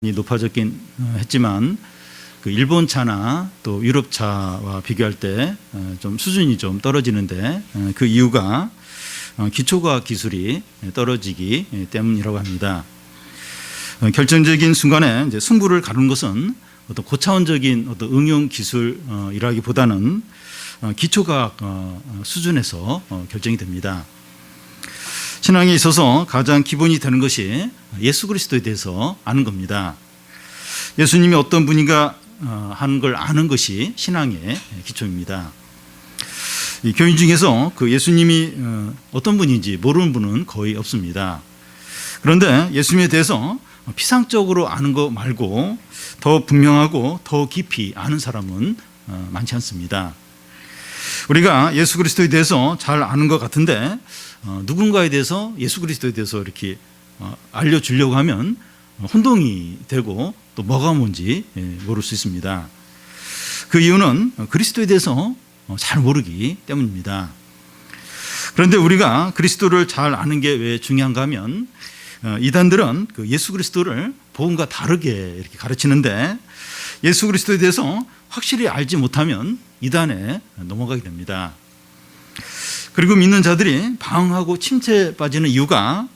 높아졌긴 했지만 그 일본 차나 또 유럽 차와 비교할 때 좀 수준이 좀 떨어지는데 그 이유가 기초과학 기술이 떨어지기 때문이라고 합니다. 결정적인 순간에 이제 승부를 가르는 것은 어떤 고차원적인 어떤 응용 기술이라기보다는 기초과학 수준에서 결정이 됩니다. 신앙에 있어서 가장 기본이 되는 것이 예수 그리스도에 대해서 아는 겁니다. 예수님이 어떤 분인가 하는 걸 아는 것이 신앙의 기초입니다. 이 교인 중에서 그 예수님이 어떤 분인지 모르는 분은 거의 없습니다. 그런데 예수님에 대해서 피상적으로 아는 것 말고 더 분명하고 더 깊이 아는 사람은 많지 않습니다. 우리가 예수 그리스도에 대해서 잘 아는 것 같은데 누군가에 대해서 예수 그리스도에 대해서 이렇게 알려주려고 하면 혼동이 되고 또 뭐가 뭔지 모를 수 있습니다. 그 이유는 그리스도에 대해서 잘 모르기 때문입니다. 그런데 우리가 그리스도를 잘 아는 게 왜 중요한가 하면 이단들은 그 예수 그리스도를 복음과 다르게 이렇게 가르치는데 예수 그리스도에 대해서 확실히 알지 못하면 이단에 넘어가게 됩니다. 그리고 믿는 자들이 방황하고 침체에 빠지는 이유가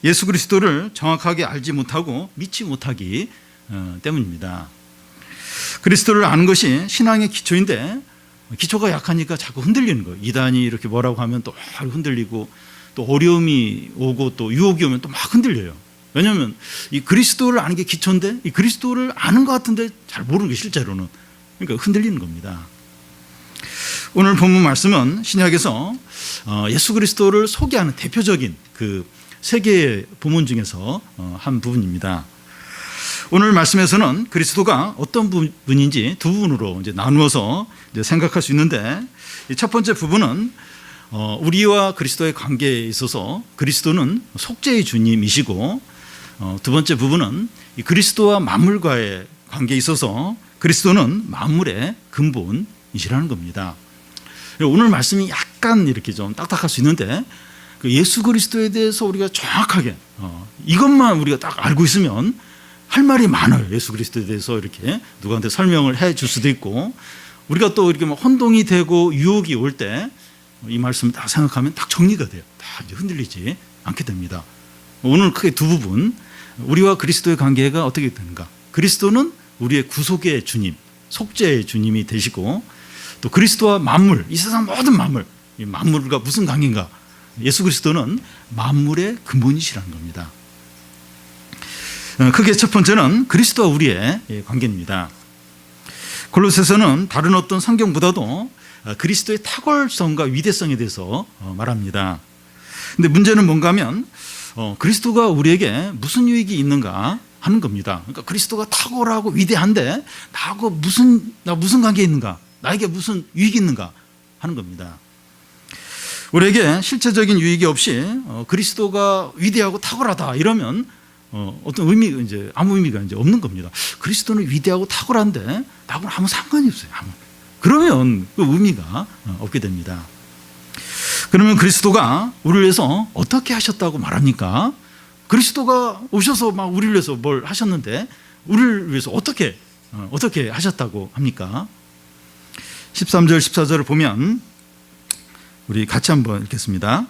예수 그리스도를 정확하게 알지 못하고 믿지 못하기 때문입니다. 그리스도를 아는 것이 신앙의 기초인데 기초가 약하니까 자꾸 흔들리는 거예요. 이단이 이렇게 뭐라고 하면 또 흔들리고 또 어려움이 오고 또 유혹이 오면 또 막 흔들려요. 왜냐하면 이 그리스도를 아는 게 기초인데 이 그리스도를 아는 것 같은데 잘 모르는 게 실제로는 그러니까 흔들리는 겁니다. 오늘 본문 말씀은 신약에서 예수 그리스도를 소개하는 대표적인 그 세 개의 본문 중에서 한 부분입니다. 오늘 말씀에서는 그리스도가 어떤 분인지 두 부분으로 이제 나누어서 이제 생각할 수 있는데 첫 번째 부분은 우리와 그리스도의 관계에 있어서 그리스도는 속죄의 주님이시고 두 번째 부분은 이 그리스도와 만물과의 관계에 있어서 그리스도는 만물의 근본이시라는 겁니다. 오늘 말씀이 약간 이렇게 좀 딱딱할 수 있는데 그 예수 그리스도에 대해서 우리가 정확하게 이것만 우리가 딱 알고 있으면 할 말이 많아요. 예수 그리스도에 대해서 이렇게 누구한테 설명을 해 줄 수도 있고 우리가 또 이렇게 막 혼동이 되고 유혹이 올 때 이 말씀을 딱 생각하면 딱 정리가 돼요. 다 이제 흔들리지 않게 됩니다. 오늘 크게 두 부분, 우리와 그리스도의 관계가 어떻게 되는가? 그리스도는 우리의 구속의 주님, 속죄의 주님이 되시고 또 그리스도와 만물, 이 세상 모든 만물, 이 만물과 무슨 관계인가? 예수 그리스도는 만물의 근본이시라는 겁니다. 크게 첫 번째는 그리스도와 우리의 관계입니다. 골로새서는 다른 어떤 성경보다도 그리스도의 탁월성과 위대성에 대해서 말합니다. 근데 문제는 뭔가 하면 그리스도가 우리에게 무슨 유익이 있는가 하는 겁니다. 그러니까 그리스도가 탁월하고 위대한데 나하고 무슨 관계 있는가, 나에게 무슨 유익이 있는가 하는 겁니다. 우리에게 실체적인 유익이 없이 그리스도가 위대하고 탁월하다 이러면 어떤 의미가 이제 아무 의미가 이제 없는 겁니다. 그리스도는 위대하고 탁월한데 나하고는 아무 상관이 없어요. 그러면 그 의미가 없게 됩니다. 그러면 그리스도가 우리를 위해서 어떻게 하셨다고 말합니까? 그리스도가 오셔서 막 우리를 위해서 뭘 하셨는데 우리를 위해서 어떻게 하셨다고 합니까? 13절 14절을 보면 우리 같이 한번 읽겠습니다.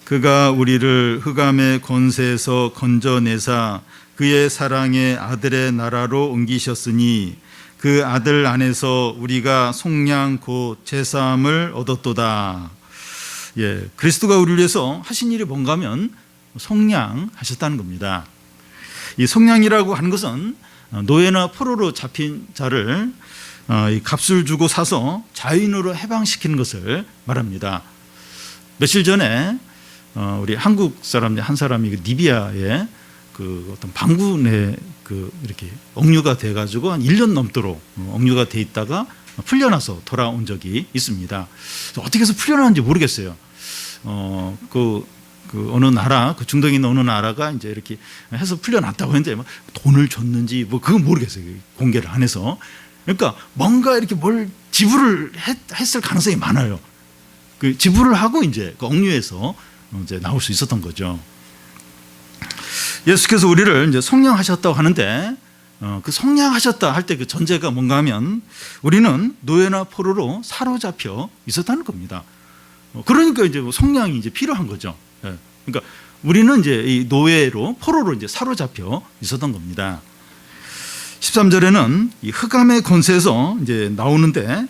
그가 우리를 흑암의 권세에서 건져내사 그의 사랑의 아들의 나라로 옮기셨으니 그 아들 안에서 우리가 속량 곧 제사함을 얻었도다. 그리스도가 우리를 위해서 하신 일이 뭔가 하면 속량하셨다는 겁니다. 이 속량이라고 하는 것은 노예나 포로로 잡힌 자를 값을 주고 사서 자유인으로 해방시키는 것을 말합니다. 며칠 전에 우리 한국 사람 한 사람이 리비아에 그 어떤 반군에 이렇게 억류가 돼가지고 한 1년 넘도록 억류가 돼 있다가 풀려나서 돌아온 적이 있습니다. 어떻게 해서 풀려나는지 모르겠어요. 어느 나라, 그 중동에 있는 어느 나라가 이제 이렇게 해서 풀려났다고 했는데 돈을 줬는지 그건 모르겠어요. 공개를 안 해서. 그러니까 뭔가 이렇게 뭘 지불을 했을 가능성이 많아요. 그 지불을 하고 이제 그 억류에서 이제 나올 수 있었던 거죠. 예수께서 우리를 이제 성령하셨다고 하는데 그 성량하셨다 할 때 그 전제가 뭔가 하면 우리는 노예나 포로로 사로잡혀 있었다는 겁니다. 그러니까 이제 뭐 성량이 이제 필요한 거죠. 예. 그러니까 우리는 이제 이 노예로 포로로 이제 사로잡혀 있었던 겁니다. 13절에는 이 흑암의 권세에서 이제 나오는데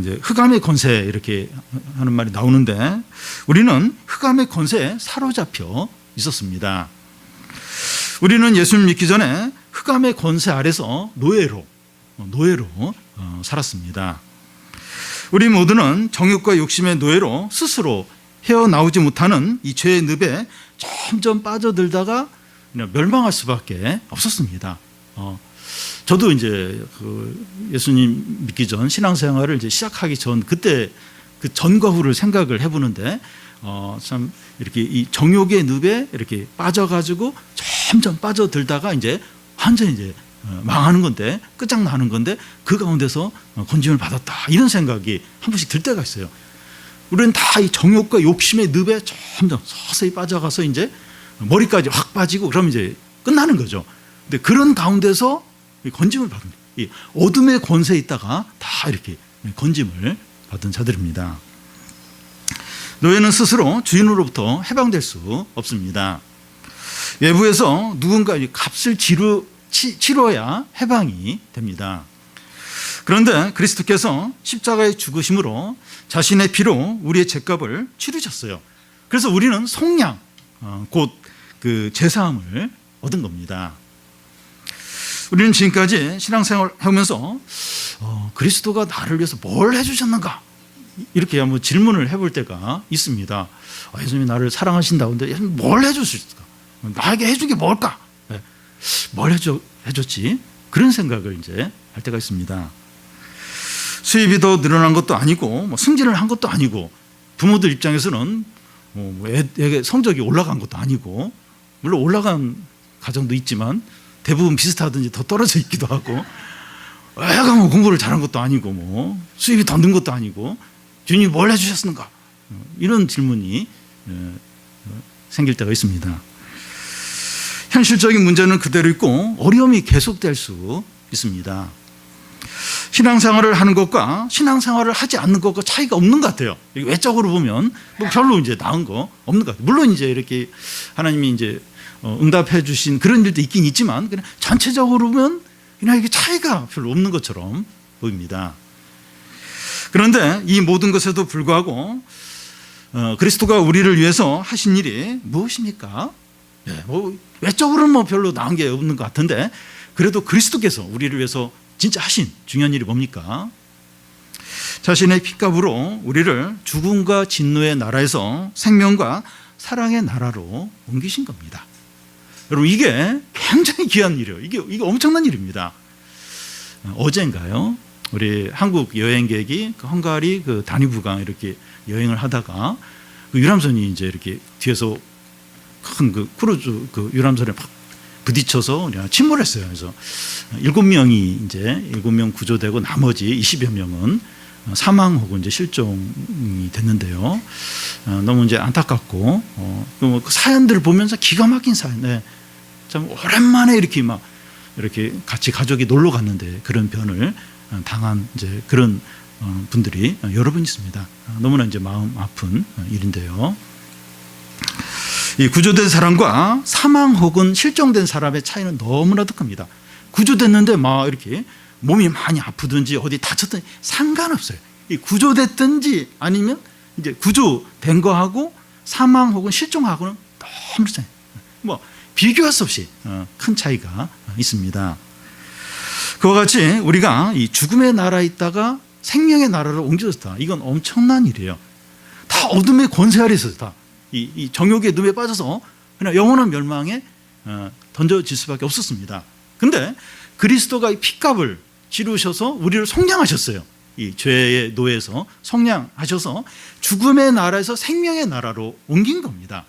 이제 흑암의 권세 이렇게 하는 말이 나오는데 우리는 흑암의 권세에 사로잡혀 있었습니다. 우리는 예수님 믿기 전에 흑암의 권세 아래서 노예로 살았습니다. 우리 모두는 정욕과 욕심의 노예로 스스로 헤어나오지 못하는 이 죄의 늪에 점점 빠져들다가 그냥 멸망할 수밖에 없었습니다. 저도 이제 그 예수님 믿기 전 신앙생활을 이제 시작하기 전 그때 그 전과 후를 생각을 해보는데 참 이렇게 이 정욕의 늪에 이렇게 빠져가지고 점점 빠져들다가 이제 완전히 이제 망하는 건데 끝장나는 건데 그 가운데서 건짐을 받았다 이런 생각이 한 번씩 들 때가 있어요. 우리는 다 이 정욕과 욕심의 늪에 점점 서서히 빠져가서 이제 머리까지 확 빠지고 그러면 이제 끝나는 거죠. 근데 그런 가운데서 건짐을 받은 이 어둠의 권세에 있다가 다 이렇게 건짐을 받은 자들입니다. 노예는 스스로 주인으로부터 해방될 수 없습니다. 외부에서 누군가 값을 치러야 해방이 됩니다. 그런데 그리스도께서 십자가의 죽으심으로 자신의 피로 우리의 죄값을 치르셨어요. 그래서 우리는 속량, 곧 그 죄사함을 얻은 겁니다. 우리는 지금까지 신앙생활 하면서 그리스도가 나를 위해서 뭘 해주셨는가 이렇게 한번 질문을 해볼 때가 있습니다. 예수님이 나를 사랑하신다고 근데 뭘 해주셨을까? 나에게 해준 게 뭘까? 뭘 해줬지? 그런 생각을 이제 할 때가 있습니다. 수입이 더 늘어난 것도 아니고 뭐 승진을 한 것도 아니고 부모들 입장에서는 애의 성적이 올라간 것도 아니고 물론 올라간 가정도 있지만 대부분 비슷하든지 더 떨어져 있기도 하고 애가 뭐 공부를 잘한 것도 아니고 뭐 수입이 더 는 것도 아니고 주님이 뭘 해주셨는가 이런 질문이 생길 때가 있습니다. 현실적인 문제는 그대로 있고 어려움이 계속될 수 있습니다. 신앙생활을 하는 것과 신앙생활을 하지 않는 것과 차이가 없는 것 같아요. 외적으로 보면 뭐 별로 이제 나은 거 없는 것 같아요. 물론 이제 이렇게 하나님이 이제 응답해 주신 그런 일도 있긴 있지만 그냥 전체적으로 보면 그냥 이게 차이가 별로 없는 것처럼 보입니다. 그런데 이 모든 것에도 불구하고 그리스도가 우리를 위해서 하신 일이 무엇입니까? 뭐 외적으로는 뭐 별로 나은 게 없는 것 같은데 그래도 그리스도께서 우리를 위해서 진짜 하신 중요한 일이 뭡니까? 자신의 피값으로 우리를 죽음과 진노의 나라에서 생명과 사랑의 나라로 옮기신 겁니다. 여러분 이게 굉장히 귀한 일이에요. 이게 엄청난 일입니다. 어젠가요? 우리 한국 여행객이 그 헝가리 그 다뉴브강 이렇게 여행을 하다가 그 유람선이 이제 이렇게 뒤에서 큰 그 크루즈 그 유람선에 팍 부딪혀서 침몰했어요. 그래서 7명 구조되고 나머지 20여 명은 사망 혹은 이제 실종이 됐는데요. 너무 이제 안타깝고 그 사연들을 보면서 기가 막힌 사연. 참 오랜만에 이렇게 막 이렇게 같이 가족이 놀러 갔는데 그런 변을 당한 이제 그런 분들이 여러 분 있습니다. 너무나 이제 마음 아픈 일인데요. 이 구조된 사람과 사망 혹은 실종된 사람의 차이는 너무나도 큽니다. 구조됐는데 막 이렇게 몸이 많이 아프든지 어디 다쳤든지 상관없어요. 이 구조됐든지 아니면 이제 구조된 거하고 사망 혹은 실종하고는 너무 차이. 뭐 비교할 수 없이 큰 차이가 있습니다. 그와 같이 우리가 이 죽음의 나라에 있다가 생명의 나라로 옮겨졌다. 이건 엄청난 일이에요. 다 어둠의 권세 아래 있었다. 이 정욕의 늪에 빠져서 그냥 영원한 멸망에 던져질 수밖에 없었습니다. 그런데 그리스도가 이 피값을 치르셔서 우리를 속량하셨어요. 이 죄의 노예에서 속량하셔서 죽음의 나라에서 생명의 나라로 옮긴 겁니다.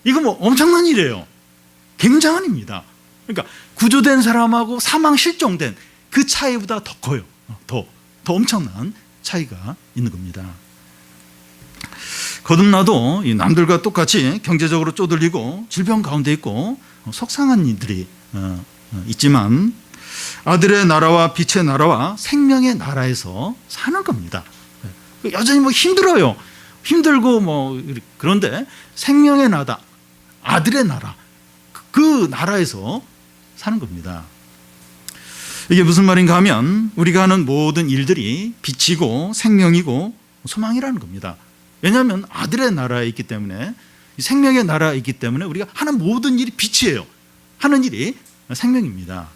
이거 뭐 엄청난 일이에요. 굉장한 일입니다. 그러니까 구조된 사람하고 사망 실종된 그 차이보다 더 커요. 더 엄청난 차이가 있는 겁니다. 거듭나도 남들과 똑같이 경제적으로 쪼들리고 질병 가운데 있고 속상한 이들이 있지만 아들의 나라와 빛의 나라와 생명의 나라에서 사는 겁니다. 여전히 뭐 힘들어요. 힘들고 뭐 그런데 생명의 나라, 아들의 나라, 그 나라에서 사는 겁니다. 이게 무슨 말인가 하면 우리가 하는 모든 일들이 빛이고 생명이고 소망이라는 겁니다. 왜냐하면 아들의 나라에 있기 때문에, 생명의 나라에 있기 때문에 우리가 하는 모든 일이 빛이에요. 하는 일이 생명입니다.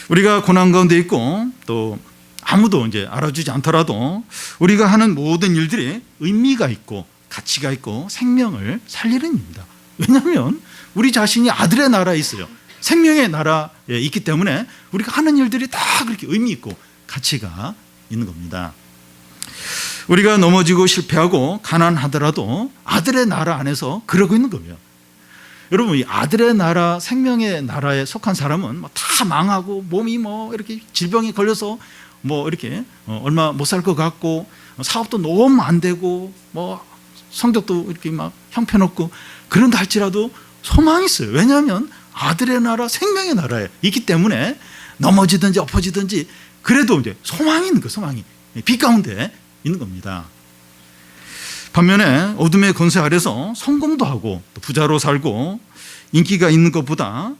우리가 고난 가운데 있고 또 아무도 이제 알아주지 않더라도 우리가 하는 모든 일들이 의미가 있고 가치가 있고 생명을 살리는 일입니다. 왜냐하면 우리 자신이 아들의 나라에 있어요. 생명의 나라에 있기 때문에 우리가 하는 일들이 다 그렇게 의미 있고 가치가 있는 겁니다. 우리가 넘어지고 실패하고 가난하더라도 아들의 나라 안에서 그러고 있는 거예요. 여러분, 이 아들의 나라, 생명의 나라에 속한 사람은 뭐 다 망하고 몸이 뭐 이렇게 질병에 걸려서 뭐 이렇게 얼마 못 살 것 같고 사업도 너무 안 되고 뭐 성적도 이렇게 막 형편없고 그런다 할지라도 소망이 있어요. 왜냐하면 아들의 나라, 생명의 나라에 있기 때문에 넘어지든지 엎어지든지 그래도 이제 소망이 있는 거예요. 소망이 빛 가운데 있는 겁니다. 반면에 어둠의 권세 아래서 성공도 하고 또 부자로 살고 인기가 있는 것보다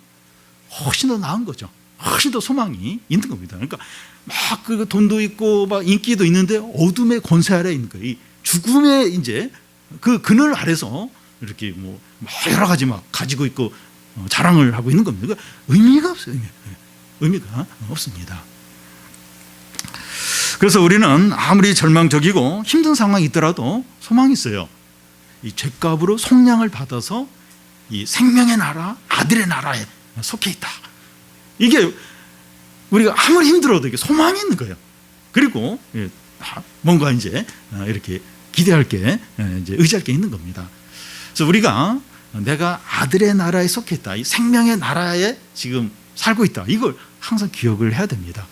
훨씬 더 나은 거죠. 훨씬 더 소망이 있는 겁니다. 그러니까 막 그 돈도 있고 막 인기도 있는데 어둠의 권세 아래에 있는 거예요. 이 죽음의 이제 그 그늘 아래서 이렇게 뭐 여러 가지 막 가지고 있고 자랑을 하고 있는 겁니다. 그러니까 의미가 없어요. 의미가 없습니다. 그래서 우리는 아무리 절망적이고 힘든 상황이 있더라도 소망이 있어요. 이 죄값으로 속량을 받아서 이 생명의 나라, 아들의 나라에 속해 있다. 이게 우리가 아무리 힘들어도 이게 소망이 있는 거예요. 그리고 뭔가 이제 이렇게 기대할 게, 이제 의지할 게 있는 겁니다. 그래서 우리가 내가 아들의 나라에 속해 있다. 이 생명의 나라에 지금 살고 있다. 이걸 항상 기억을 해야 됩니다.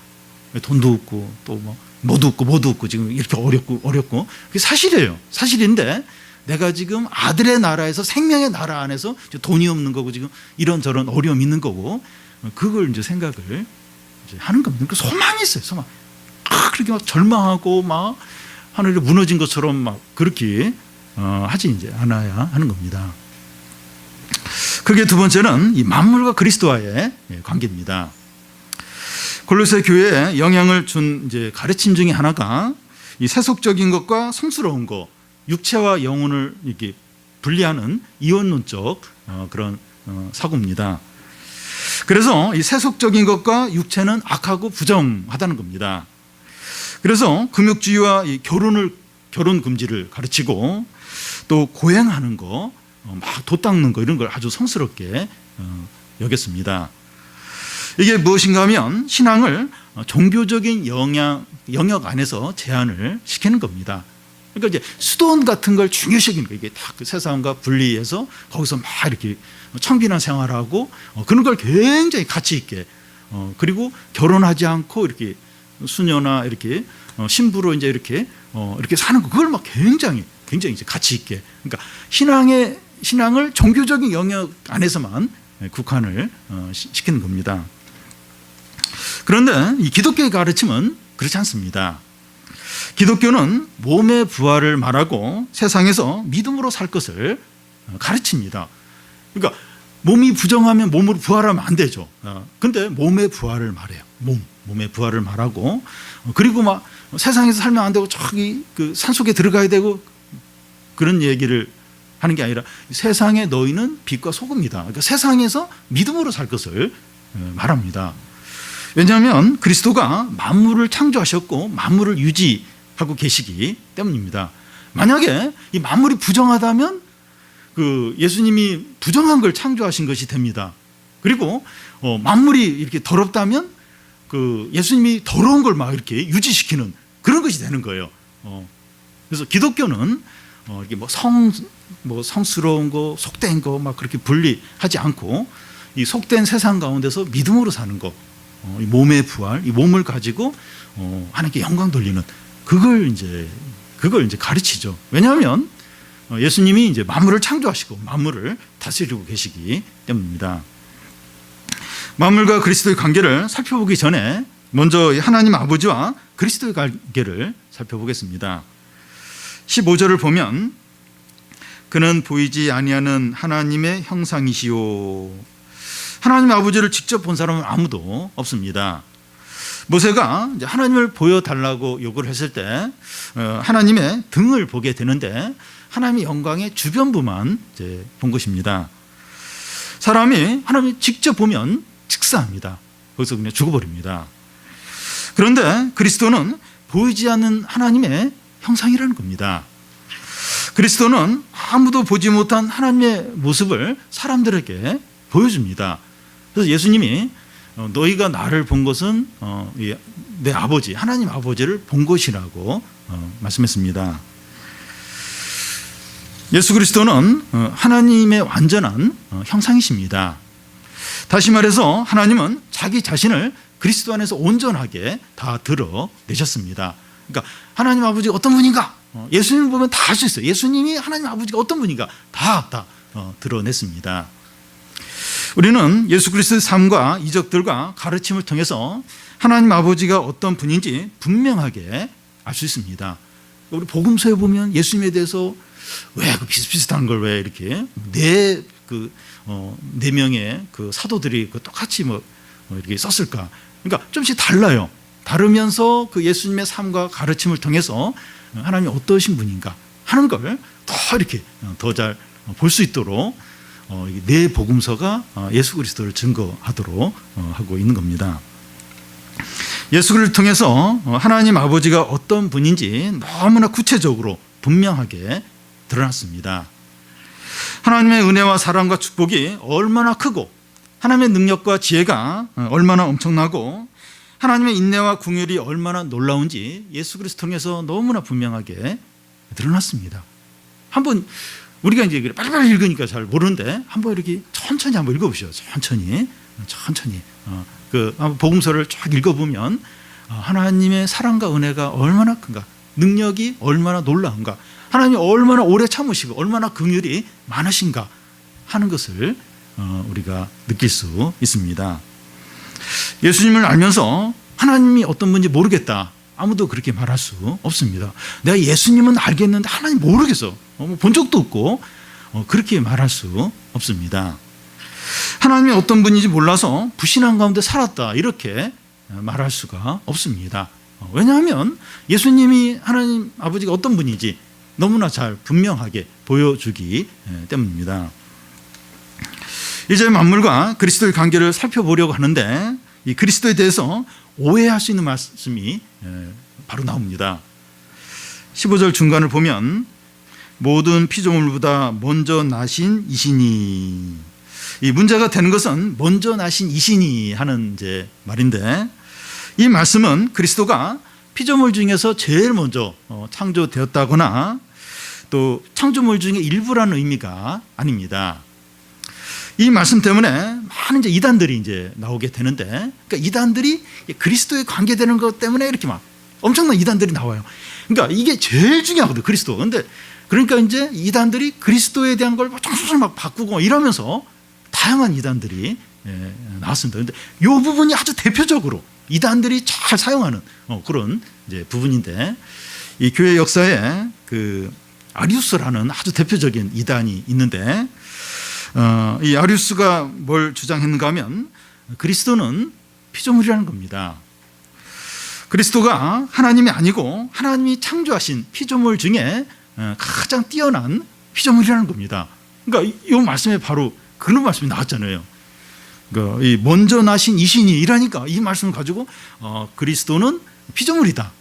돈도 없고 또 뭐도 없고 지금 이렇게 어렵고 그게 사실이에요. 사실인데 내가 지금 아들의 나라에서 생명의 나라 안에서 돈이 없는 거고 지금 이런저런 어려움이 있는 거고 그걸 이제 생각을 이제 하는 겁니다. 그러니까 소망이 있어요. 소망. 그렇게 막 절망하고 막 하늘이 무너진 것처럼 막 그렇게 하지 이제 않아야 하는 겁니다. 그게 두 번째는 이 만물과 그리스도와의 관계입니다. 골로새 교회에 영향을 준 이제 가르침 중에 하나가 이 세속적인 것과 성스러운 것, 육체와 영혼을 이렇게 분리하는 이원론적 그런 사고입니다. 그래서 이 세속적인 것과 육체는 악하고 부정하다는 겁니다. 그래서 금욕주의와 이 결혼 금지를 가르치고 또 고행하는 거, 막 돛 닦는 거 이런 걸 아주 성스럽게 여겼습니다. 이게 무엇인가 하면 신앙을 종교적인 영역 안에서 제한을 시키는 겁니다. 그러니까 이제 수돈 같은 걸 중요시하는 거예요. 이게 다 그 세상과 분리해서 거기서 막 이렇게 청빈한 생활하고 그런 걸 굉장히 가치 있게 그리고 결혼하지 않고 이렇게 수녀나 이렇게 신부로 이제 이렇게 사는 거 그걸 막 굉장히 이제 가치 있게 그러니까 신앙을 종교적인 영역 안에서만 국한을 시키는 겁니다. 그런데 이 기독교의 가르침은 그렇지 않습니다. 기독교는 몸의 부활을 말하고 세상에서 믿음으로 살 것을 가르칩니다. 그러니까 몸이 부정하면 몸으로 부활하면 안 되죠. 근데 몸의 부활을 말해요. 몸의 부활을 말하고 그리고 막 세상에서 살면 안 되고 저기 그 산속에 들어가야 되고 그런 얘기를 하는 게 아니라 세상에 너희는 빛과 소금이다. 그러니까 세상에서 믿음으로 살 것을 말합니다. 왜냐하면 그리스도가 만물을 창조하셨고 만물을 유지하고 계시기 때문입니다. 만약에 이 만물이 부정하다면 그 예수님이 부정한 걸 창조하신 것이 됩니다. 그리고 만물이 이렇게 더럽다면 그 예수님이 더러운 걸 막 이렇게 유지시키는 그런 것이 되는 거예요. 그래서 기독교는 이렇게 성스러운 거, 속된 거 막 그렇게 분리하지 않고 이 속된 세상 가운데서 믿음으로 사는 거, 이 몸의 부활, 이 몸을 가지고 하나님께 영광 돌리는 그걸 이제 가르치죠. 왜냐하면 예수님이 이제 만물을 창조하시고 만물을 다스리고 계시기 때문입니다. 만물과 그리스도의 관계를 살펴보기 전에 먼저 하나님 아버지와 그리스도의 관계를 살펴보겠습니다. 15절을 보면 그는 보이지 아니하는 하나님의 형상이시요. 하나님 아버지를 직접 본 사람은 아무도 없습니다. 모세가 이제 하나님을 보여달라고 요구를 했을 때 하나님의 등을 보게 되는데 하나님의 영광의 주변부만 이제 본 것입니다. 사람이 하나님을 직접 보면 직사합니다. 거기서 그냥 죽어버립니다. 그런데 그리스도는 보이지 않는 하나님의 형상이라는 겁니다. 그리스도는 아무도 보지 못한 하나님의 모습을 사람들에게 보여줍니다. 그래서 예수님이 너희가 나를 본 것은 내 아버지 하나님 아버지를 본 것이라고 말씀했습니다. 예수 그리스도는 하나님의 완전한 형상이십니다. 다시 말해서 하나님은 자기 자신을 그리스도 안에서 온전하게 다 드러내셨습니다. 그러니까 하나님 아버지가 어떤 분인가? 예수님을 보면 다 알 수 있어요. 예수님이 하나님 아버지가 어떤 분인가? 다 드러냈습니다. 우리는 예수 그리스도의 삶과 이적들과 가르침을 통해서 하나님 아버지가 어떤 분인지 분명하게 알 수 있습니다. 우리 복음서에 보면 예수님에 대해서 왜 그 비슷비슷한 걸 왜 이렇게 네 명의 그 사도들이 똑같이 이렇게 썼을까? 그러니까 좀씩 달라요. 다르면서 그 예수님의 삶과 가르침을 통해서 하나님이 어떠신 분인가 하는 걸 더 이렇게 더 잘 볼 수 있도록 네 복음서가 예수 그리스도를 증거하도록 하고 있는 겁니다. 예수를 통해서 하나님 아버지가 어떤 분인지 너무나 구체적으로 분명하게 드러났습니다. 하나님의 은혜와 사랑과 축복이 얼마나 크고 하나님의 능력과 지혜가 얼마나 엄청나고 하나님의 인내와 긍휼이 얼마나 놀라운지 예수 그리스도 통해서 너무나 분명하게 드러났습니다. 한번 우리가 이제 빨리빨리 읽으니까 잘 모르는데 한번 이렇게 천천히 한번 읽어보시죠. 천천히 복음서를 쫙 읽어보면 하나님의 사랑과 은혜가 얼마나 큰가, 능력이 얼마나 놀라운가, 하나님이 얼마나 오래 참으시고 얼마나 긍휼이 많으신가 하는 것을 우리가 느낄 수 있습니다. 예수님을 알면서 하나님이 어떤 분인지 모르겠다, 아무도 그렇게 말할 수 없습니다. 내가 예수님은 알겠는데 하나님 모르겠어, 본 적도 없고 그렇게 말할 수 없습니다. 하나님이 어떤 분인지 몰라서 불신앙 가운데 살았다, 이렇게 말할 수가 없습니다. 왜냐하면 예수님이 하나님 아버지가 어떤 분인지 너무나 잘 분명하게 보여주기 때문입니다. 이제 만물과 그리스도의 관계를 살펴보려고 하는데 이 그리스도에 대해서 오해할 수 있는 말씀이 바로 나옵니다. 15절 중간을 보면 모든 피조물보다 먼저 나신 이시니, 이 문제가 되는 것은 먼저 나신 이시니 하는 이제 말인데, 이 말씀은 그리스도가 피조물 중에서 제일 먼저 창조되었다거나 또 창조물 중에 일부라는 의미가 아닙니다. 이 말씀 때문에 많은 이제 이단들이 이제 나오게 되는데, 그러니까 이단들이 그리스도에 관계되는 것 때문에 이렇게 막 엄청난 이단들이 나와요. 그러니까 이게 제일 중요하거든요, 그리스도. 근데 그러니까 이제 이단들이 그리스도에 대한 걸 쫙쫙 막 바꾸고 이러면서 다양한 이단들이 나왔습니다. 그런데 이 부분이 아주 대표적으로 이단들이 잘 사용하는 그런 이제 부분인데, 이 교회 역사에 그 아리우스라는 아주 대표적인 이단이 있는데, 이 아리우스가 뭘 주장했는가 하면 그리스도는 피조물이라는 겁니다. 그리스도가 하나님이 아니고 하나님이 창조하신 피조물 중에 가장 뛰어난 피조물이라는 겁니다. 그러니까 이 말씀에 바로 그런 말씀이 나왔잖아요. 그러니까 이 먼저 나신 이신이 이라니까 이 말씀을 가지고 그리스도는 피조물이다,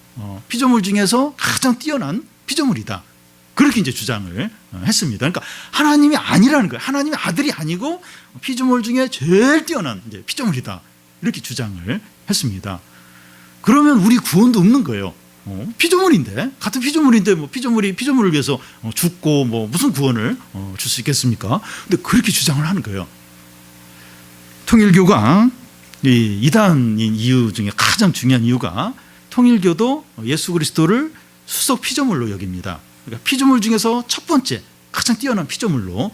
피조물 중에서 가장 뛰어난 피조물이다, 그렇게 이제 주장을 했습니다. 그러니까 하나님이 아니라는 거예요. 하나님의 아들이 아니고 피조물 중에 제일 뛰어난 이제 피조물이다, 이렇게 주장을 했습니다. 그러면 우리 구원도 없는 거예요. 피조물인데, 같은 피조물인데 피조물을 위해서 죽고 무슨 구원을 줄 수 있겠습니까? 근데 그렇게 주장을 하는 거예요. 통일교가 이 이단인 이유 중에 가장 중요한 이유가, 통일교도 예수 그리스도를 수석 피조물로 여깁니다. 그러니까 피조물 중에서 첫 번째 가장 뛰어난 피조물로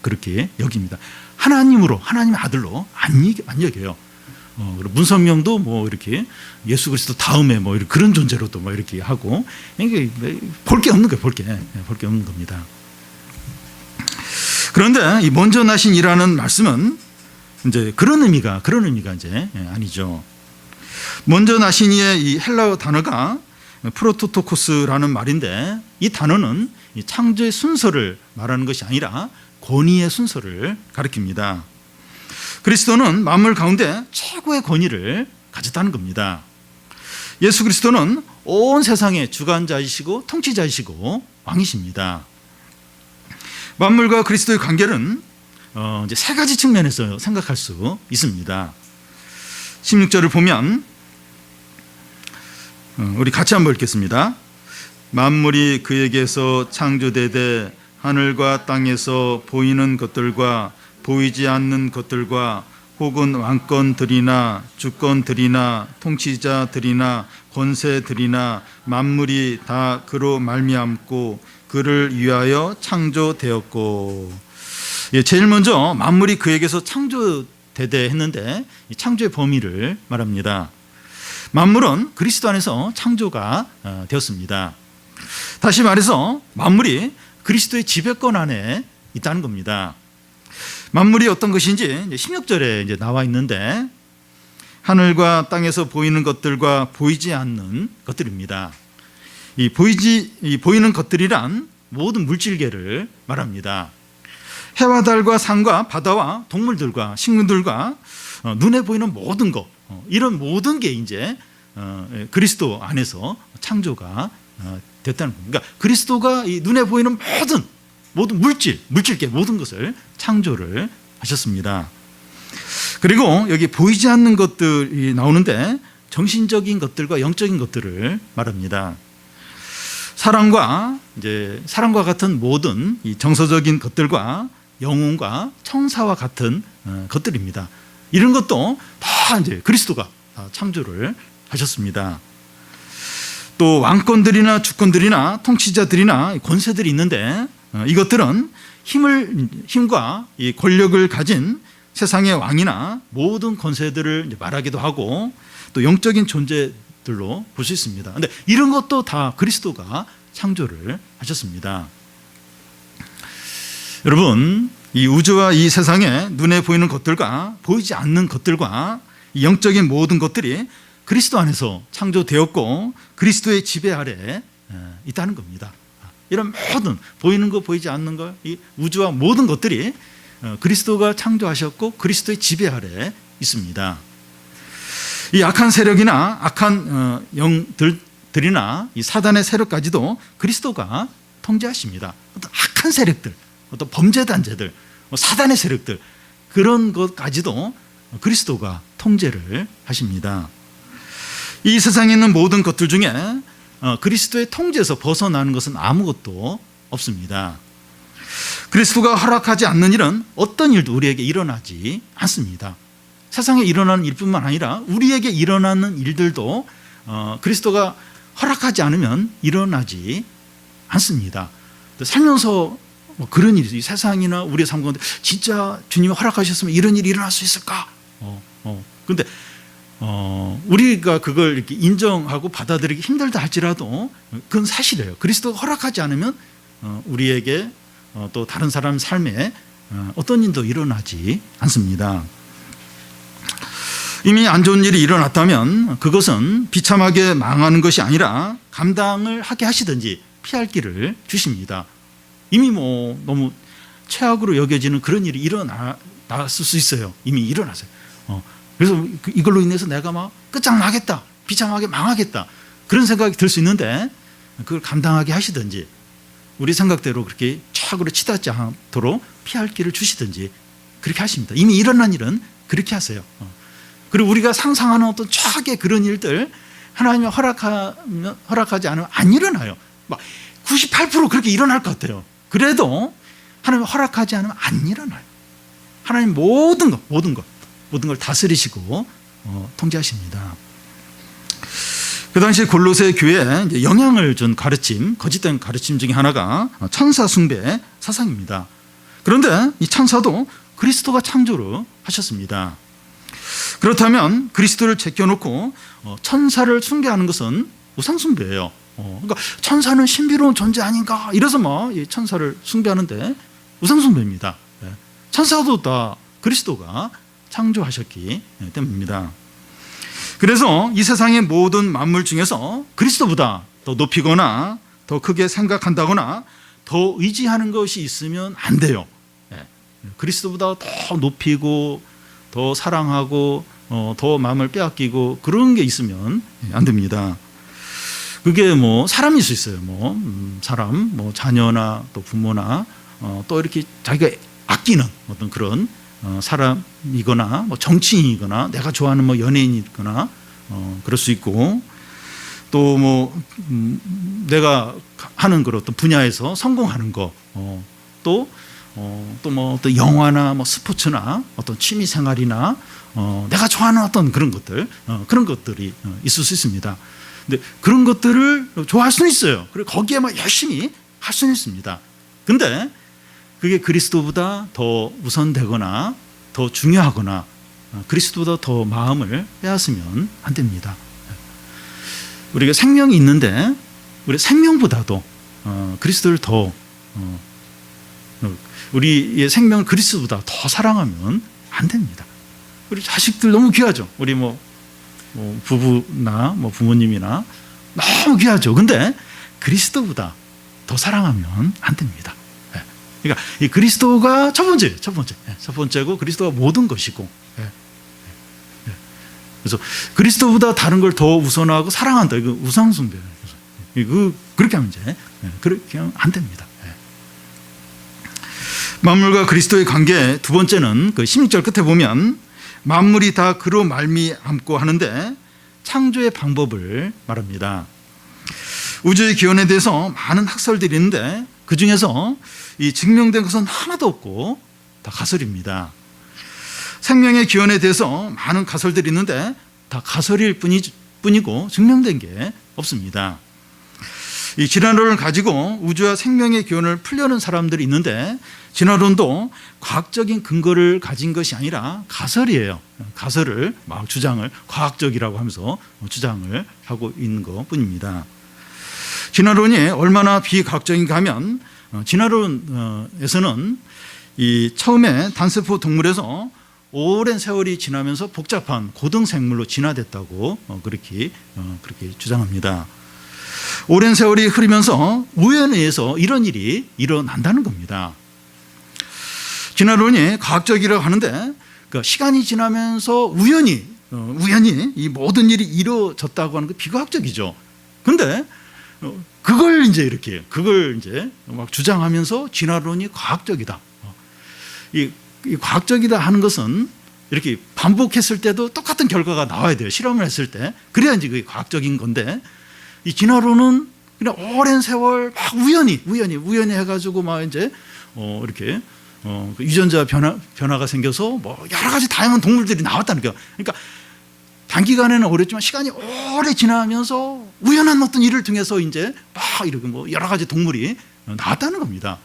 그렇게 여깁니다. 하나님으로, 하나님의 아들로 안 여겨요. 그리고 문선명도 뭐 이렇게 예수 그리스도 다음에 뭐 그런 존재로 또 뭐 이렇게 하고, 이게 볼 게 없는 거예요. 볼 게 없는 겁니다. 그런데 이 먼저 나신이라는 말씀은 이제 그런 의미가 이제 아니죠. 먼저 나신이의 이 헬라어 단어가 프로토토코스라는 말인데, 이 단어는 이 창조의 순서를 말하는 것이 아니라 권위의 순서를 가리킵니다. 그리스도는 만물 가운데 최고의 권위를 가졌다는 겁니다. 예수 그리스도는 온 세상의 주관자이시고 통치자이시고 왕이십니다. 만물과 그리스도의 관계는 이제 세 가지 측면에서 생각할 수 있습니다. 16절을 보면 우리 같이 한번 읽겠습니다. 만물이 그에게서 창조되되 하늘과 땅에서 보이는 것들과 보이지 않는 것들과 혹은 왕권들이나 주권들이나 통치자들이나 권세들이나 만물이 다 그로 말미암고 그를 위하여 창조되었고. 제일 먼저 만물이 그에게서 창조되되 했는데, 이 창조의 범위를 말합니다. 만물은 그리스도 안에서 창조가 되었습니다. 다시 말해서 만물이 그리스도의 지배권 안에 있다는 겁니다. 만물이 어떤 것인지 16절에 이제 나와 있는데, 하늘과 땅에서 보이는 것들과 보이지 않는 것들입니다. 이 보이는 것들이란 모든 물질계를 말합니다. 해와 달과 산과 바다와 동물들과 식물들과 눈에 보이는 모든 것, 이런 모든 게 이제 그리스도 안에서 창조가 됐다는 겁니다. 그러니까 그리스도가 이 눈에 보이는 모든 물질계 모든 것을 창조를 하셨습니다. 그리고 여기 보이지 않는 것들이 나오는데, 정신적인 것들과 영적인 것들을 말합니다. 사랑과 같은 모든 이 정서적인 것들과 영혼과 청사와 같은 것들입니다. 이런 것도 다 이제 그리스도가 다 창조를 하셨습니다. 또 왕권들이나 주권들이나 통치자들이나 권세들이 있는데, 이것들은 힘과 이 권력을 가진 세상의 왕이나 모든 권세들을 말하기도 하고, 또 영적인 존재들로 볼 수 있습니다. 그런데 이런 것도 다 그리스도가 창조를 하셨습니다. 여러분, 이 우주와 이 세상에 눈에 보이는 것들과 보이지 않는 것들과 이 영적인 모든 것들이 그리스도 안에서 창조되었고 그리스도의 지배 아래 있다는 겁니다. 이런 모든 보이는 것 보이지 않는 것, 이 우주와 모든 것들이 그리스도가 창조하셨고 그리스도의 지배 아래 있습니다. 이 악한 세력이나 악한 영들이나 이 사단의 세력까지도 그리스도가 통제하십니다. 어떤 악한 세력들, 어떤 범죄 단체들, 사단의 세력들, 그런 것까지도 그리스도가 통제를 하십니다. 이 세상에 있는 모든 것들 중에 그리스도의 통제에서 벗어나는 것은 아무것도 없습니다. 그리스도가 허락하지 않는 일은 어떤 일도 우리에게 일어나지 않습니다. 세상에 일어나는 일뿐만 아니라 우리에게 일어나는 일들도 그리스도가 허락하지 않으면 일어나지 않습니다. 살면서 그런 일이 세상이나 우리의 삶 가운데 진짜 주님이 허락하셨으면 이런 일이 일어날 수 있을까? 그런데 우리가 그걸 이렇게 인정하고 받아들이기 힘들다 할지라도 그건 사실이에요. 그리스도가 허락하지 않으면 우리에게 또 다른 사람 삶에 어떤 일도 일어나지 않습니다. 이미 안 좋은 일이 일어났다면 그것은 비참하게 망하는 것이 아니라 감당을 하게 하시든지 피할 길을 주십니다. 이미 너무 최악으로 여겨지는 그런 일이 일어났을 수 있어요. 이미 일어났어요. 그래서 이걸로 인해서 내가 막 끝장나겠다, 비참하게 망하겠다, 그런 생각이 들 수 있는데 그걸 감당하게 하시든지 우리 생각대로 그렇게 최악으로 치닫지 않도록 피할 길을 주시든지 그렇게 하십니다. 이미 일어난 일은 그렇게 하세요. 그리고 우리가 상상하는 어떤 최악의 그런 일들 하나님이 허락하지 않으면 안 일어나요. 막 98% 그렇게 일어날 것 같아요. 그래도 하나님이 허락하지 않으면 안 일어나요. 하나님 모든 걸 다스리시고 통제하십니다. 그 당시 골로새 교회에 영향을 준 가르침, 거짓된 가르침 중에 하나가 천사 숭배 사상입니다. 그런데 이 천사도 그리스도가 창조를 하셨습니다. 그렇다면 그리스도를 제껴놓고 천사를 숭배하는 것은 우상숭배예요. 그러니까 천사는 신비로운 존재 아닌가 이래서 이 천사를 숭배하는데 우상숭배입니다. 천사도 다 그리스도가 창조하셨기 때문입니다. 그래서 이 세상의 모든 만물 중에서 그리스도보다 더 높이거나 더 크게 생각한다거나 더 의지하는 것이 있으면 안 돼요. 그리스도보다 더 높이고 더 사랑하고 더 마음을 빼앗기고 그런 게 있으면 안 됩니다. 그게 사람일 수 있어요. 사람, 자녀나 또 부모나 또 이렇게 자기가 아끼는 어떤 그런 사람이거나 정치인이거나 내가 좋아하는 연예인이거나 그럴 수 있고 또 내가 하는 그런 어떤 분야에서 성공하는 거 또 어떤 영화나 스포츠나 어떤 취미 생활이나 내가 좋아하는 어떤 그런 것들 그런 것들이 있을 수 있습니다. 근데 그런 것들을 좋아할 수는 있어요. 그리고 거기에 열심히 할 수는 있습니다. 근데 그게 그리스도보다 더 우선되거나 더 중요하거나 그리스도보다 더 마음을 빼앗으면 안 됩니다. 우리가 생명이 있는데 우리 생명보다도 그리스도를 더 우리의 생명을 그리스도보다 더 사랑하면 안 됩니다. 우리 자식들 너무 귀하죠. 우리 부부나 부모님이나 너무 귀하죠. 근데 그리스도보다 더 사랑하면 안 됩니다. 그러니까 이 그리스도가 첫 번째고 그리스도가 모든 것이고 그래서 그리스도보다 다른 걸 더 우선하고 사랑한다. 이거 우상숭배. 그렇게 하면 그렇게 하면 안 됩니다. 만물과 그리스도의 관계 두 번째는 그 16절 끝에 보면 만물이 다 그로 말미암고 하는데 창조의 방법을 말합니다. 우주의 기원에 대해서 많은 학설들이 있는데 그 중에서 이 증명된 것은 하나도 없고 다 가설입니다. 생명의 기원에 대해서 많은 가설들이 있는데 다 가설일 뿐이고 증명된 게 없습니다. 이 진화론을 가지고 우주와 생명의 기원을 풀려는 사람들이 있는데 진화론도 과학적인 근거를 가진 것이 아니라 가설이에요. 가설을 주장을 과학적이라고 하면서 주장을 하고 있는 것 뿐입니다. 진화론이 얼마나 비과학적인가 하면 진화론에서는 이 처음에 단세포 동물에서 오랜 세월이 지나면서 복잡한 고등생물로 진화됐다고 그렇게 주장합니다. 오랜 세월이 흐르면서 우연에 의해서 이런 일이 일어난다는 겁니다. 진화론이 과학적이라고 하는데 시간이 지나면서 우연히 이 모든 일이 이루어졌다고 하는 게 비과학적이죠. 근데 그걸 이제 막 주장하면서 진화론이 과학적이다. 이 과학적이다 하는 것은 이렇게 반복했을 때도 똑같은 결과가 나와야 돼요. 실험을 했을 때. 그래야 이제 그게 과학적인 건데 이 진화론은 그냥 오랜 세월 막 우연히 해가지고 이렇게 유전자 변화가 생겨서 여러 가지 다양한 동물들이 나왔다는 거예요. 그러니까 단기간에는 어렵지만 시간이 오래 지나면서 우연한 어떤 일을 통해서 이제 막 이렇게 여러 가지 동물이 나왔다는 겁니다.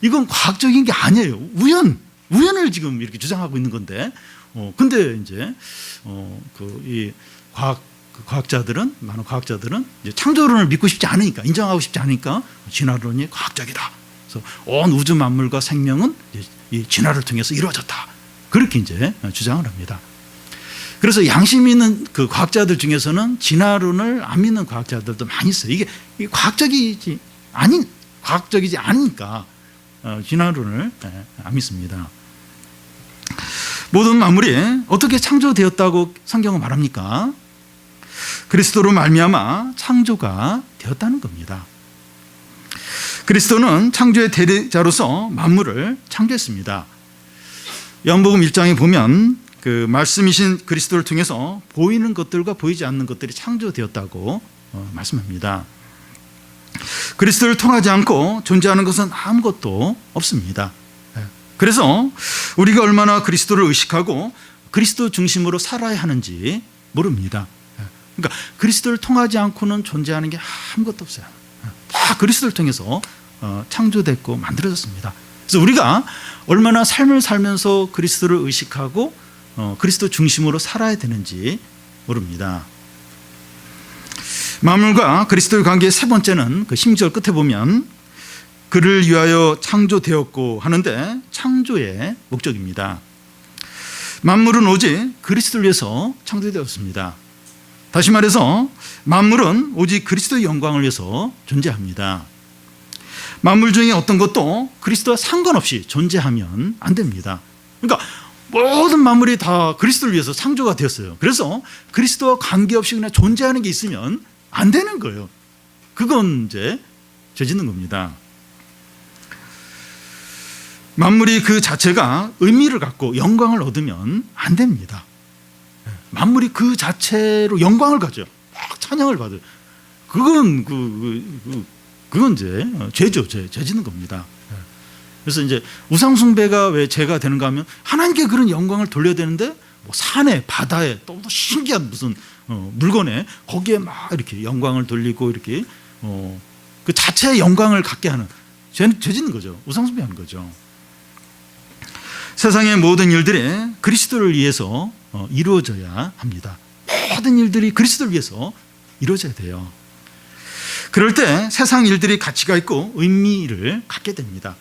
이건 과학적인 게 아니에요. 우연을 지금 이렇게 주장하고 있는 건데, 근데 이제 이 많은 과학자들은 이제 창조론을 믿고 싶지 않으니까, 인정하고 싶지 않으니까 진화론이 과학적이다. 그래서 온 우주 만물과 생명은 이 진화를 통해서 이루어졌다. 그렇게 이제 주장을 합니다. 그래서 양심 있는 그 과학자들 중에서는 진화론을 안 믿는 과학자들도 많이 있어요. 이게 과학적이지 않으니까 진화론을 안 믿습니다. 모든 만물이 어떻게 창조되었다고 성경은 말합니까? 그리스도로 말미암아 창조가 되었다는 겁니다. 그리스도는 창조의 대리자로서 만물을 창조했습니다. 요한복음 1장에 보면 그 말씀이신 그리스도를 통해서 보이는 것들과 보이지 않는 것들이 창조되었다고 말씀합니다. 그리스도를 통하지 않고 존재하는 것은 아무것도 없습니다. 그래서 우리가 얼마나 그리스도를 의식하고 그리스도 중심으로 살아야 하는지 모릅니다. 그러니까 그리스도를 통하지 않고는 존재하는 게 아무것도 없어요. 다 그리스도를 통해서 창조됐고 만들어졌습니다. 그래서 우리가 얼마나 삶을 살면서 그리스도를 의식하고 그리스도 중심으로 살아야 되는지 모릅니다. 만물과 그리스도의 관계의 세 번째는 그 16절 끝에 보면 그를 위하여 창조되었고 하는데 창조의 목적입니다. 만물은 오직 그리스도를 위해서 창조되었습니다. 다시 말해서 만물은 오직 그리스도의 영광을 위해서 존재합니다. 만물 중에 어떤 것도 그리스도와 상관없이 존재하면 안 됩니다. 그러니까 모든 만물이 다 그리스도를 위해서 창조가 되었어요. 그래서 그리스도와 관계없이 그냥 존재하는 게 있으면 안 되는 거예요. 그건 이제 죄 짓는 겁니다. 만물이 그 자체가 의미를 갖고 영광을 얻으면 안 됩니다. 만물이 그 자체로 영광을 가져요. 막 찬양을 받아요. 그건 그건 이제 죄죠. 죄 짓는 겁니다. 그래서 이제 우상숭배가 왜 죄가 되는가 하면 하나님께 그런 영광을 돌려야 되는데 뭐 산에 바다에 또 신기한 무슨 물건에 거기에 막 이렇게 영광을 돌리고 이렇게 그 자체의 영광을 갖게 하는 죄 짓는 거죠. 우상숭배하는 거죠. 세상의 모든 일들이 그리스도를 위해서 이루어져야 합니다. 모든 일들이 그리스도를 위해서 이루어져야 돼요. 그럴 때 세상 일들이 가치가 있고 의미를 갖게 됩니다.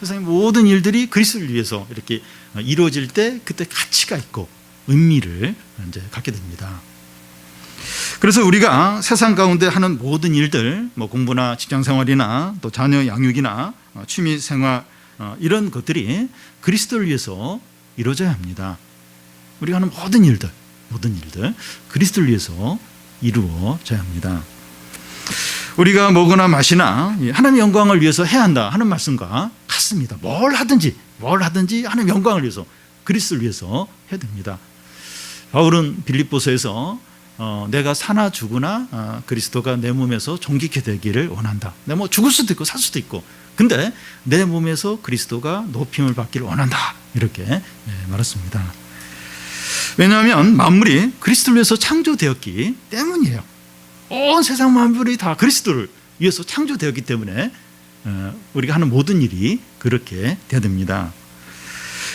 세상의 모든 일들이 그리스도를 위해서 이렇게 이루어질 때 그때 가치가 있고 의미를 이제 갖게 됩니다. 그래서 우리가 세상 가운데 하는 모든 일들, 뭐 공부나 직장 생활이나 또 자녀 양육이나 취미 생활 이런 것들이 그리스도를 위해서 이루어져야 합니다. 우리가 하는 모든 일들 그리스도를 위해서 이루어져야 합니다. 우리가 먹거나 마시나 하나님의 영광을 위해서 해야 한다 하는 말씀과 같습니다. 뭘 하든지 하나님의 영광을 위해서 그리스도를 위해서 해야 됩니다. 바울은 빌립보서에서 내가 사나 죽으나 그리스도가 내 몸에서 존귀케 되기를 원한다. 내가 뭐 죽을 수도 있고 살 수도 있고 근데 내 몸에서 그리스도가 높임을 받기를 원한다. 이렇게 말했습니다. 왜냐하면 만물이 그리스도를 위해서 창조되었기 때문이에요. 온 세상 만물이 다 그리스도를 위해서 창조되었기 때문에 우리가 하는 모든 일이 그렇게 돼야 됩니다.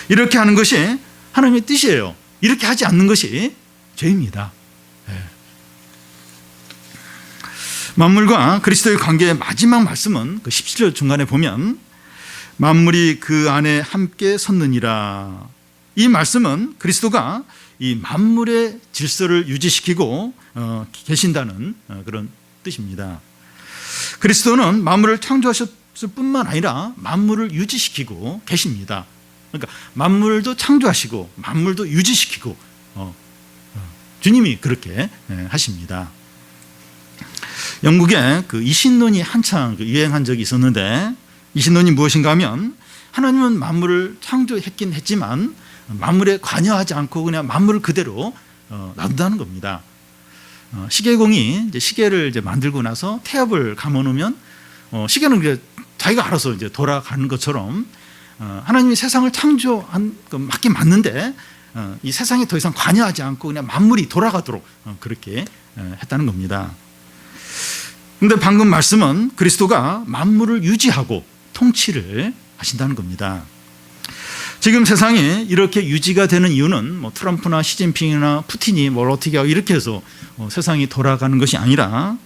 이렇게 하는 것이 하나님의 뜻이에요. 이렇게 하지 않는 것이 죄입니다. 만물과 그리스도의 관계의 마지막 말씀은 그 17절 중간에 보면 만물이 그 안에 함께 섰느니라. 이 말씀은 그리스도가 이 만물의 질서를 유지시키고 계신다는 그런 뜻입니다. 그리스도는 만물을 창조하셨을 뿐만 아니라 만물을 유지시키고 계십니다. 그러니까 만물도 창조하시고 만물도 유지시키고 주님이 그렇게 하십니다. 영국에 그 이신론이 한창 유행한 적이 있었는데 이 신론이 무엇인가 하면 하나님은 만물을 창조했긴 했지만 만물에 관여하지 않고 그냥 만물을 그대로 놔둔다는 겁니다. 시계공이 이제 시계를 이제 만들고 나서 태엽을 감아놓으면 시계는 이제 자기가 알아서 이제 돌아가는 것처럼 하나님이 세상을 창조한 맞긴 맞는데 이 세상에 더 이상 관여하지 않고 그냥 만물이 돌아가도록 그렇게 했다는 겁니다. 그런데 방금 말씀은 그리스도가 만물을 유지하고 통치를 하신다는 겁니다. 지금 세상이 이렇게 유지가 되는 이유는 뭐 트럼프나 시진핑이나 푸틴이 뭘 어떻게 하고 이렇게 해서 세상이 돌아가는 것이 아니라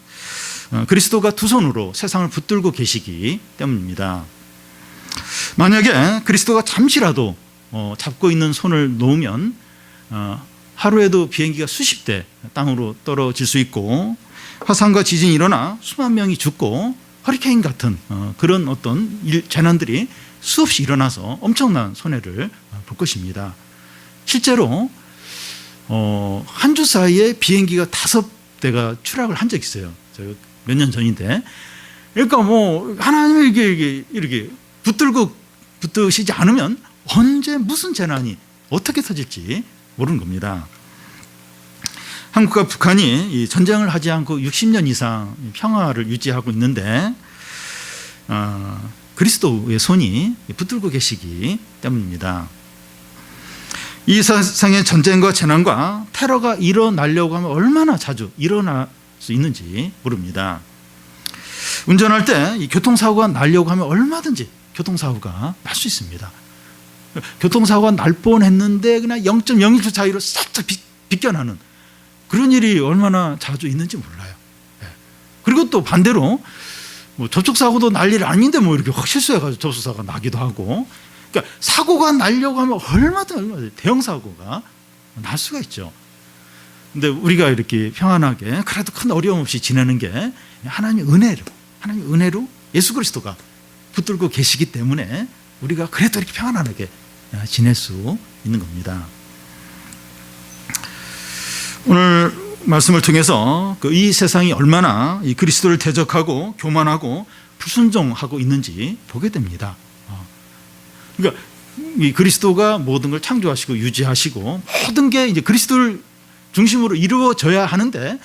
그리스도가 두 손으로 세상을 붙들고 계시기 때문입니다. 만약에 그리스도가 잠시라도 잡고 있는 손을 놓으면 하루에도 비행기가 수십 대 땅으로 떨어질 수 있고 화산과 지진이 일어나 수만 명이 죽고 허리케인 같은 그런 어떤 재난들이 수없이 일어나서 엄청난 손해를 볼 것입니다. 실제로 한 주 사이에 비행기가 5대가 추락을 한 적이 있어요. 제가 몇 년 전인데, 그러니까 뭐 하나님이 이렇게 붙드시지 않으면 언제 무슨 재난이 어떻게 터질지 모르는 겁니다. 한국과 북한이 전쟁을 하지 않고 60년 이상 평화를 유지하고 있는데 그리스도의 손이 붙들고 계시기 때문입니다. 이 세상의 전쟁과 재난과 테러가 일어나려고 하면 얼마나 자주 일어날 수 있는지 모릅니다. 운전할 때 이 교통사고가 나려고 하면 얼마든지 교통사고가 날 수 있습니다. 교통사고가 날 뻔했는데 그냥 0.01초 차이로 살짝 비껴나는 그런 일이 얼마나 자주 있는지 몰라요. 그리고 또 반대로 뭐 접촉사고도 날 일 아닌데 뭐 이렇게 확 실수해가지고 접촉사고가 나기도 하고, 그러니까 사고가 나려고 하면 얼마든 대형 사고가 날 수가 있죠. 근데 우리가 이렇게 평안하게 그래도 큰 어려움 없이 지내는 게 하나님의 은혜로 예수 그리스도가 붙들고 계시기 때문에 우리가 그래도 이렇게 평안하게 지낼 수 있는 겁니다. 오늘 말씀을 통해서 이 세상이 얼마나 이 그리스도를 대적하고 교만하고 불순종하고 있는지 보게 됩니다. 그러니까 이 그리스도가 모든 걸 창조하시고 유지하시고 모든 게 이제 그리스도를 중심으로 이루어져야 하는데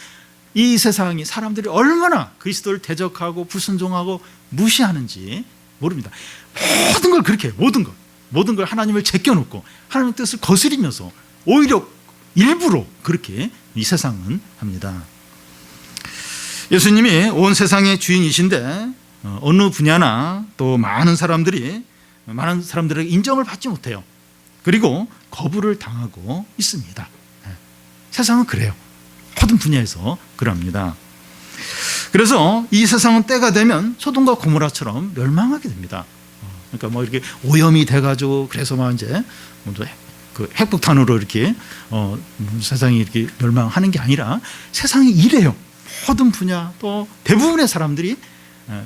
이 세상이 사람들이 얼마나 그리스도를 대적하고 불순종하고 무시하는지 모릅니다. 모든 걸 그렇게 해요. 모든 걸 하나님을 제껴놓고 하나님의 뜻을 거스리면서 오히려 일부러 그렇게 이 세상은 합니다. 예수님이 온 세상의 주인이신데 어느 분야나 또 많은 사람들에게 인정을 받지 못해요. 그리고 거부를 당하고 있습니다. 세상은 그래요. 모든 분야에서 그럽니다. 그래서 이 세상은 때가 되면 소돔과 고모라처럼 멸망하게 됩니다. 그러니까 뭐 이렇게 오염이 돼가지고 그래서 막 이제 그 핵폭탄으로 이렇게 세상이 이렇게 멸망하는 게 아니라 세상이 이래요. 모든 분야 또 대부분의 사람들이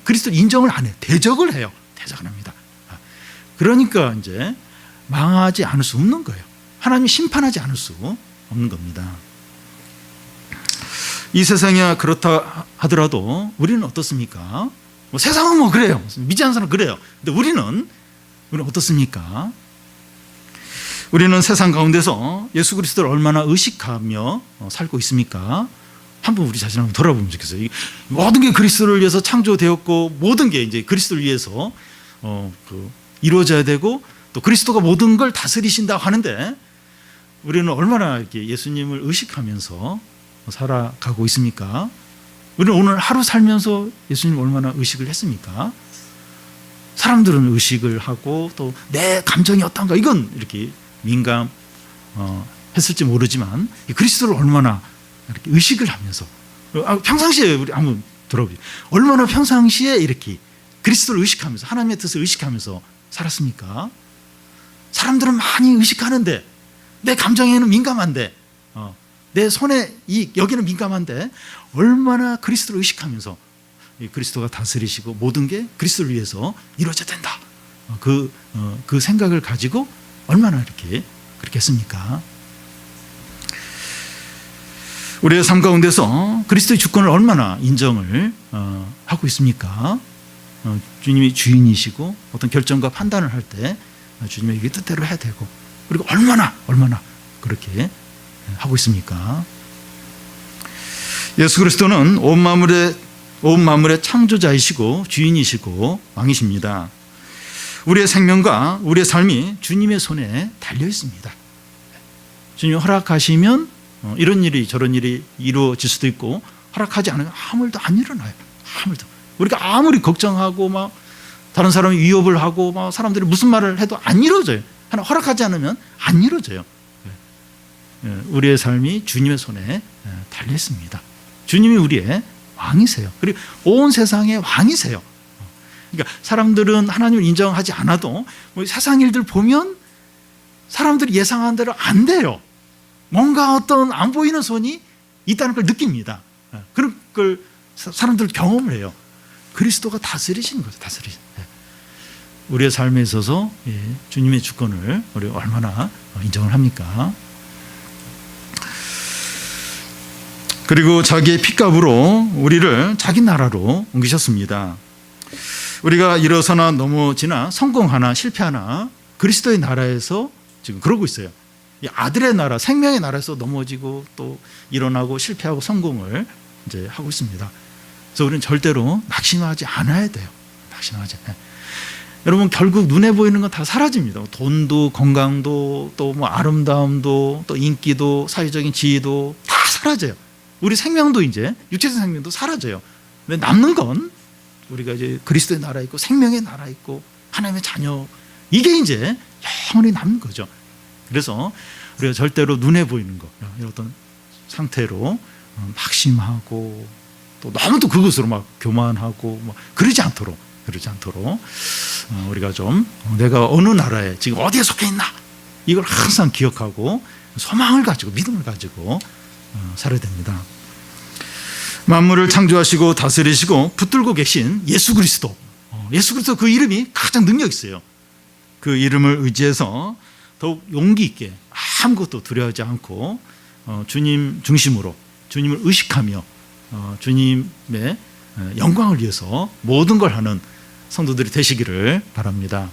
그리스도를 인정을 안 해요. 대적을 해요. 대적을 합니다. 그러니까 이제 망하지 않을 수 없는 거예요. 하나님이 심판하지 않을 수 없는 겁니다. 이 세상이 그렇다 하더라도 우리는 어떻습니까? 뭐 세상은 뭐 그래요. 미지한 사람은 그래요. 근데 우리는 어떻습니까? 우리는 세상 가운데서 예수 그리스도를 얼마나 의식하며 살고 있습니까? 한번 우리 자신을 한번 돌아보면 좋겠어요. 모든 게 그리스도를 위해서 창조되었고 모든 게 이제 그리스도를 위해서 이루어져야 되고 또 그리스도가 모든 걸 다스리신다고 하는데 우리는 얼마나 이렇게 예수님을 의식하면서 살아가고 있습니까? 우리는 오늘 하루 살면서 예수님 얼마나 의식을 했습니까? 사람들은 의식을 하고 또 내 감정이 어떤가 이건 이렇게 민감했을지 모르지만 그리스도를 얼마나 이렇게 의식을 하면서 평상시에 우리 한번 들어보죠. 얼마나 평상시에 이렇게 그리스도를 의식하면서 하나님의 뜻을 의식하면서 살았습니까? 사람들은 많이 의식하는데 내 감정에는 민감한데 내 손에 여기는 민감한데 얼마나 그리스도를 의식하면서 그리스도가 다스리시고 모든 게 그리스도를 위해서 이루어져야 된다. 그 생각을 가지고 얼마나 이렇게 그렇게 했습니까? 우리의 삶 가운데서 그리스도의 주권을 얼마나 인정을 하고 있습니까? 주님이 주인이시고 어떤 결정과 판단을 할 때 주님의 뜻대로 해야 되고 그리고 얼마나 그렇게 하고 있습니까? 예수 그리스도는 온 만물의 창조자이시고 주인이시고 왕이십니다. 우리의 생명과 우리의 삶이 주님의 손에 달려 있습니다. 주님이 허락하시면 이런 일이 저런 일이 이루어질 수도 있고 허락하지 않으면 아무 일도 안 일어나요. 아무 일도. 우리가 아무리 걱정하고 막 다른 사람이 위협을 하고 막 사람들이 무슨 말을 해도 안 이루어져요. 하나 허락하지 않으면 안 이루어져요. 우리의 삶이 주님의 손에 달려 있습니다. 주님이 우리의 왕이세요. 그리고 온 세상의 왕이세요. 그러니까 사람들은 하나님을 인정하지 않아도 뭐 세상 일들 보면 사람들이 예상한 대로 안 돼요. 뭔가 어떤 안 보이는 손이 있다는 걸 느낍니다. 그런 걸 사람들 경험을 해요. 그리스도가 다스리시는 거죠. 우리의 삶에 있어서 주님의 주권을 우리가 얼마나 인정을 합니까? 그리고 자기의 핏값으로 우리를 자기 나라로 옮기셨습니다. 우리가 일어서나 넘어지나 성공하나 실패하나 그리스도의 나라에서 지금 그러고 있어요. 이 아들의 나라, 생명의 나라에서 넘어지고 또 일어나고 실패하고 성공을 이제 하고 있습니다. 그래서 우리는 절대로 낙심하지 않아야 돼요. 여러분 결국 눈에 보이는 건 다 사라집니다. 돈도 건강도 또 뭐 아름다움도 또 인기도 사회적인 지위도 다 사라져요. 우리 생명도 이제 육체적 생명도 사라져요. 근데 남는 건 우리가 이제 그리스도의 나라 있고 생명의 나라 있고 하나님의 자녀 이게 이제 영원히 남는 거죠. 그래서 우리가 절대로 눈에 보이는 것, 이런 어떤 상태로 막심하고 또 너무 또 그것으로 막 교만하고 뭐 그러지 않도록 우리가 좀 내가 어느 나라에 지금 어디에 속해 있나 이걸 항상 기억하고 소망을 가지고 믿음을 가지고 살아야 됩니다. 만물을 창조하시고 다스리시고 붙들고 계신 예수 그리스도 그 이름이 가장 능력 있어요. 그 이름을 의지해서 더욱 용기 있게 아무것도 두려워하지 않고 주님 중심으로 주님을 의식하며 주님의 영광을 위해서 모든 걸 하는 성도들이 되시기를 바랍니다.